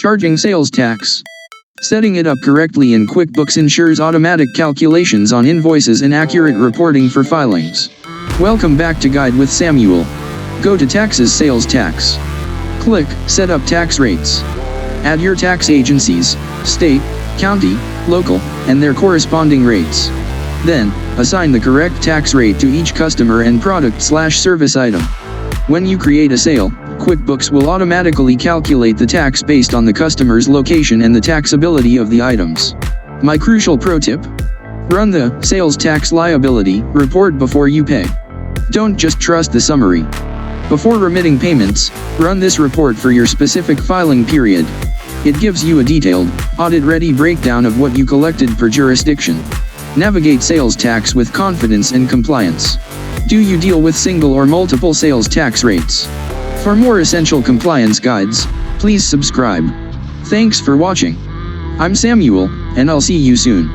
Charging sales tax. Setting it up correctly in QuickBooks ensures automatic calculations on invoices and accurate reporting for filings. Welcome back to Guide with Samuel. Go to Taxes Sales Tax. Click Set up tax rates. Add your tax agencies, state, county, local, and their corresponding rates. Then, assign the correct tax rate to each customer and product/service item. When you create a sale, QuickBooks will automatically calculate the tax based on the customer's location and the taxability of the items. My crucial pro tip: run the sales tax liability report before you pay. Don't just trust the summary. Before remitting payments, run this report for your specific filing period. It gives you a detailed, audit-ready breakdown of what you collected per jurisdiction. Navigate sales tax with confidence and compliance. Do you deal with single or multiple sales tax rates? For more essential compliance guides, please subscribe. Thanks for watching. I'm Samuel, and I'll see you soon.